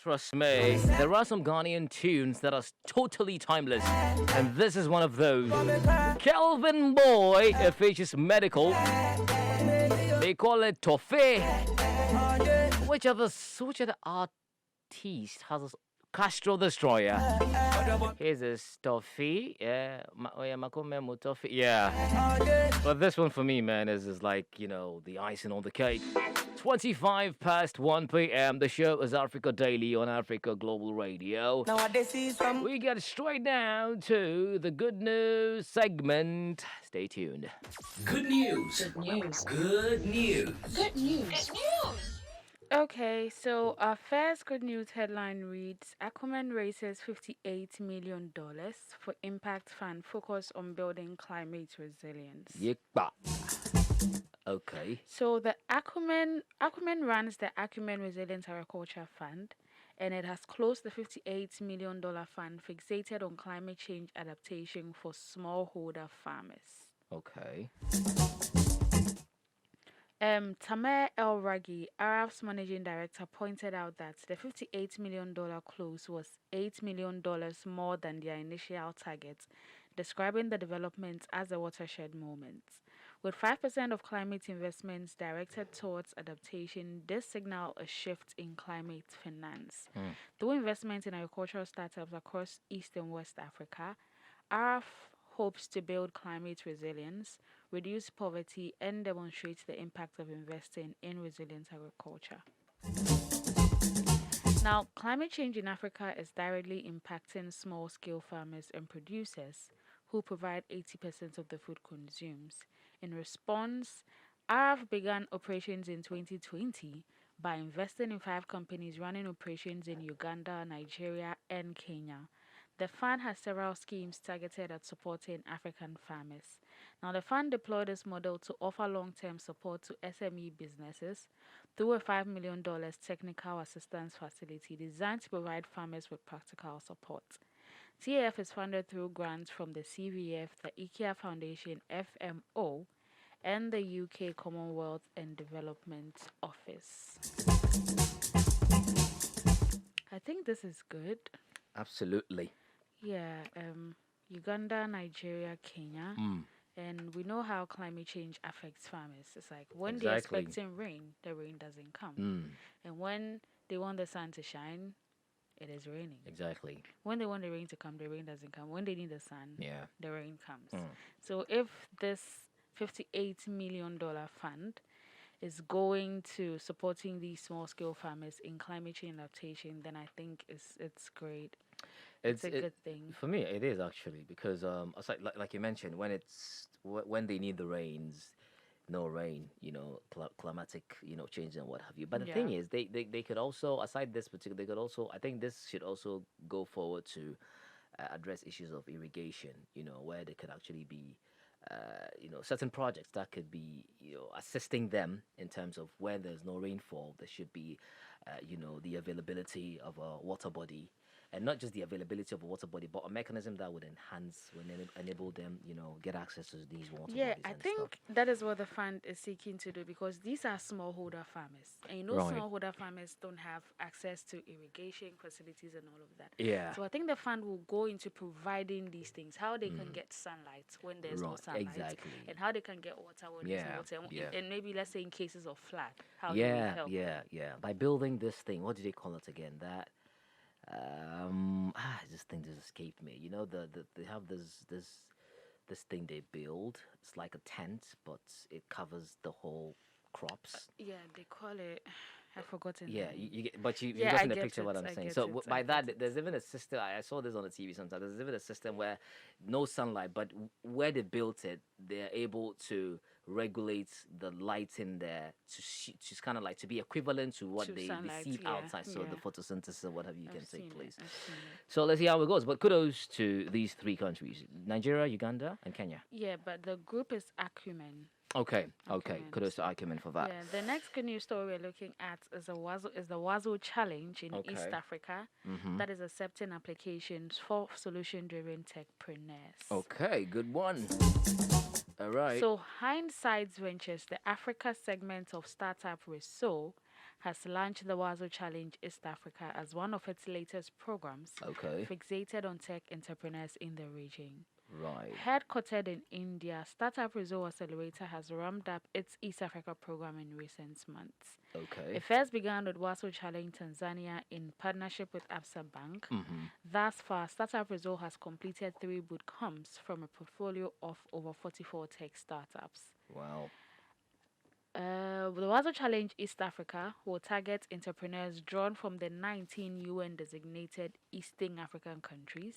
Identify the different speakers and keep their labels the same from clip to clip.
Speaker 1: Trust me, there are some Ghanaian tunes that are totally timeless, and this is one of those. Kelvin Boy features Medical. They call it Toffee. Which other artist has a Castro Destroyer? Here's a Toffee. Yeah, Makome Toffee. Yeah. But this one for me, man, is like, the icing on the cake. 25 past 1 p.m. The show is Africa Daily on Africa Global Radio. We get straight down to the good news segment. Stay tuned.
Speaker 2: Good news.
Speaker 3: Good news.
Speaker 2: Good news.
Speaker 3: Good news.
Speaker 4: Okay, so our first good news headline reads Aquaman raises $58 million for Impact Fund focus on building climate resilience.
Speaker 1: Yikba. Okay.
Speaker 4: So the Aquaman runs the Acumen Resilience Agriculture Fund, and it has closed the $58 million fund fixated on climate change adaptation for smallholder farmers.
Speaker 1: Okay.
Speaker 4: Tamer El Ragi, Arab's managing director, pointed out that the $58 million close was $8 million more than their initial target, describing the development as a watershed moment. With 5% of climate investments directed towards adaptation, this signals a shift in climate finance. Through investment in agricultural startups across East and West Africa, Arab hopes to build climate resilience, reduce poverty, and demonstrate the impact of investing in resilient agriculture. Now, climate change in Africa is directly impacting small-scale farmers and producers who provide 80% of the food consumed. In response, Arab began operations in 2020 by investing in 5 companies running operations in Uganda, Nigeria, and Kenya. The fund has several schemes targeted at supporting African farmers. Now, the fund deployed this model to offer long-term support to SME businesses through a $5 million technical assistance facility designed to provide farmers with practical support. TAF is funded through grants from the CVF, the IKEA Foundation, FMO, and the UK Commonwealth and Development Office. I think this is good.
Speaker 1: Absolutely.
Speaker 4: Yeah, Uganda, Nigeria, Kenya. And we know how climate change affects farmers. It's like when they're
Speaker 1: Exactly.
Speaker 4: expecting rain, the rain doesn't come. And when they want the sun to shine, it is raining.
Speaker 1: Exactly.
Speaker 4: When they want the rain to come, the rain doesn't come. When they need the sun,
Speaker 1: Yeah.
Speaker 4: the rain comes. So if this $58 million fund is going to supporting these small-scale farmers in climate change adaptation, then I think it's great. It's a good thing.
Speaker 1: For me, it is actually because aside, like you mentioned, when they need the rains, no rain, climatic, change and what have you. But the thing is, they could also, aside this particular, they could also, I think this should also go forward to address issues of irrigation, where they could actually be, certain projects that could be, assisting them in terms of where there's no rainfall. There should be, the availability of a water body. And not just the availability of a water body, but a mechanism that would enable them, get access to these water bodies.
Speaker 4: Yeah, I
Speaker 1: and
Speaker 4: think
Speaker 1: stuff.
Speaker 4: that is what the fund is seeking to do because these are smallholder farmers. And
Speaker 1: Right.
Speaker 4: smallholder farmers don't have access to irrigation facilities and all of that.
Speaker 1: Yeah.
Speaker 4: So I think the fund will go into providing these things, how they can get sunlight when there's no
Speaker 1: Right,
Speaker 4: sunlight.
Speaker 1: exactly.
Speaker 4: And how they can get water when
Speaker 1: Yeah,
Speaker 4: there's no water.
Speaker 1: yeah.
Speaker 4: And maybe, let's say, in cases of flood, how they will help.
Speaker 1: Yeah. By building this thing, what do they call it again? This thing just escaped me. They have this thing they build. It's like a tent, but it covers the whole crops.
Speaker 4: Yeah, they call it. I've forgotten.
Speaker 1: Yeah,
Speaker 4: the name.
Speaker 1: you get, but you
Speaker 4: Yeah, I
Speaker 1: gotten the
Speaker 4: get
Speaker 1: picture of what
Speaker 4: it,
Speaker 1: I'm
Speaker 4: I
Speaker 1: saying.
Speaker 4: get
Speaker 1: So
Speaker 4: it,
Speaker 1: by
Speaker 4: I
Speaker 1: that,
Speaker 4: get it.
Speaker 1: there's even a system. I saw this on the TV sometimes. There's even a system where no sunlight, but where they built it, they're able to regulate the light in there to kind of like to be equivalent to what
Speaker 4: To
Speaker 1: they
Speaker 4: sunlight,
Speaker 1: receive
Speaker 4: yeah,
Speaker 1: outside. So the
Speaker 4: yeah.
Speaker 1: photosynthesis and what have you
Speaker 4: I've
Speaker 1: can take
Speaker 4: seen
Speaker 1: place.
Speaker 4: it. I've seen it.
Speaker 1: So let's see how it goes. But kudos to these 3 countries: Nigeria, Uganda, and Kenya.
Speaker 4: Yeah, but the group is Acumen.
Speaker 1: Okay.
Speaker 4: Acumen.
Speaker 1: Kudos to Acumen for that.
Speaker 4: Yeah, the next good news story we're looking at is the Wazo Challenge in East
Speaker 1: Okay.
Speaker 4: Africa that is accepting applications for solution-driven techpreneurs.
Speaker 1: Okay, good one. All right.
Speaker 4: So Hindsight Ventures, the Africa segment of startup Wazo, has launched the Wazo Challenge East Africa as one of its latest programs
Speaker 1: Okay.
Speaker 4: fixated on tech entrepreneurs in the region.
Speaker 1: Right.
Speaker 4: Headquartered in India, Startup Result Accelerator has ramped up its East Africa program in recent months.
Speaker 1: Okay.
Speaker 4: It first began with Wazo Challenge Tanzania in partnership with Absa Bank.
Speaker 1: Mm-hmm.
Speaker 4: Thus far, Startup Result has completed 3 boot camps from a portfolio of over 44 tech startups.
Speaker 1: Wow.
Speaker 4: The Wazo Challenge East Africa will target entrepreneurs drawn from the 19 UN designated Eastern African countries,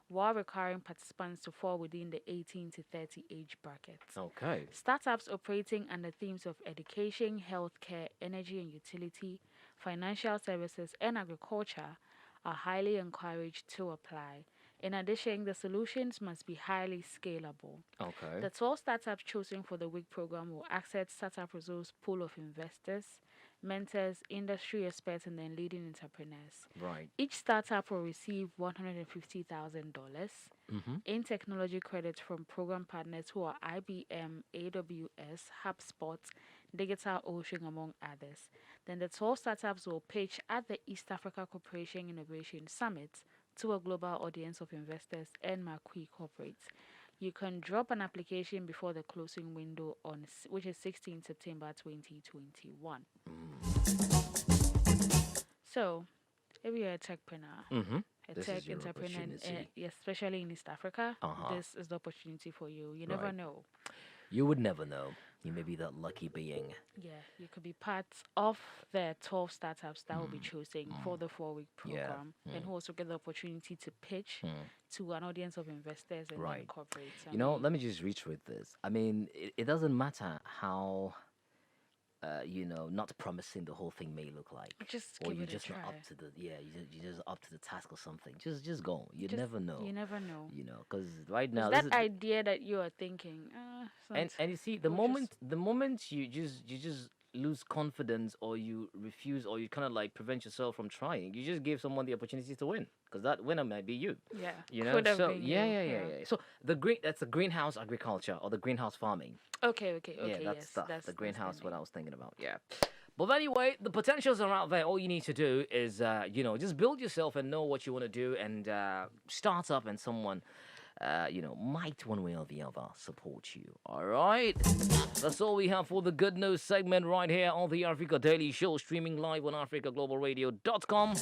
Speaker 4: while requiring participants to fall within the 18 to 30 age bracket.
Speaker 1: Okay.
Speaker 4: Startups operating under themes of education, healthcare, energy and utility, financial services, and agriculture are highly encouraged to apply. In addition, the solutions must be highly scalable.
Speaker 1: Okay.
Speaker 4: The 12 startups chosen for the week program will access Startup Results pool of investors, mentors, industry experts, and then leading entrepreneurs.
Speaker 1: Right.
Speaker 4: Each startup will receive $150,000
Speaker 1: Mm-hmm.
Speaker 4: in technology credits from program partners who are IBM, AWS, HubSpot, Digital Ocean, among others. Then the 12 startups will pitch at the East Africa Corporation Innovation Summit to a global audience of investors and marquee corporates. You can drop an application before the closing window which is 16 September 2021. So, if you're a techpreneur,
Speaker 1: Mm-hmm.
Speaker 4: a
Speaker 1: This
Speaker 4: tech
Speaker 1: is your
Speaker 4: entrepreneur,
Speaker 1: opportunity.
Speaker 4: especially in East Africa,
Speaker 1: Uh-huh.
Speaker 4: this is the opportunity for you. You never
Speaker 1: Right.
Speaker 4: know.
Speaker 1: You would never know. You may be that lucky being.
Speaker 4: Yeah, you could be part of the 12 startups that will be chosen for the 4-week
Speaker 1: Yeah.
Speaker 4: program, and who also get the opportunity to pitch to an audience of investors and then
Speaker 1: Right.
Speaker 4: corporates. I
Speaker 1: You know,
Speaker 4: mean,
Speaker 1: let me just reiterate this. I mean, it doesn't matter how, not promising the whole thing may look like,
Speaker 4: just
Speaker 1: or
Speaker 4: give
Speaker 1: you're
Speaker 4: it a
Speaker 1: just
Speaker 4: try.
Speaker 1: not up to the you're just up to the task or something. Just go. You never know.
Speaker 4: You never know.
Speaker 1: Because right now
Speaker 4: It's that idea that you are thinking,
Speaker 1: and you see the
Speaker 4: we'll
Speaker 1: moment you just lose confidence or you refuse or you kind of like prevent yourself from trying, you just give someone the opportunity to win because that winner might be you.
Speaker 4: yeah,
Speaker 1: You know,
Speaker 4: could have
Speaker 1: so
Speaker 4: been
Speaker 1: yeah,
Speaker 4: you,
Speaker 1: yeah. So that's the greenhouse agriculture or the greenhouse farming.
Speaker 4: Okay,
Speaker 1: Yeah, that's
Speaker 4: yes,
Speaker 1: stuff.
Speaker 4: that's
Speaker 1: The greenhouse,
Speaker 4: the
Speaker 1: what I
Speaker 4: name.
Speaker 1: was thinking about. Yeah. But anyway, the potentials are out there. All you need to do is, just build yourself and know what you want to do and start up, and someone, might one way or the other support you. All right. That's all we have for the good news segment right here on the Africa Daily Show, streaming live on AfricaGlobalRadio.com.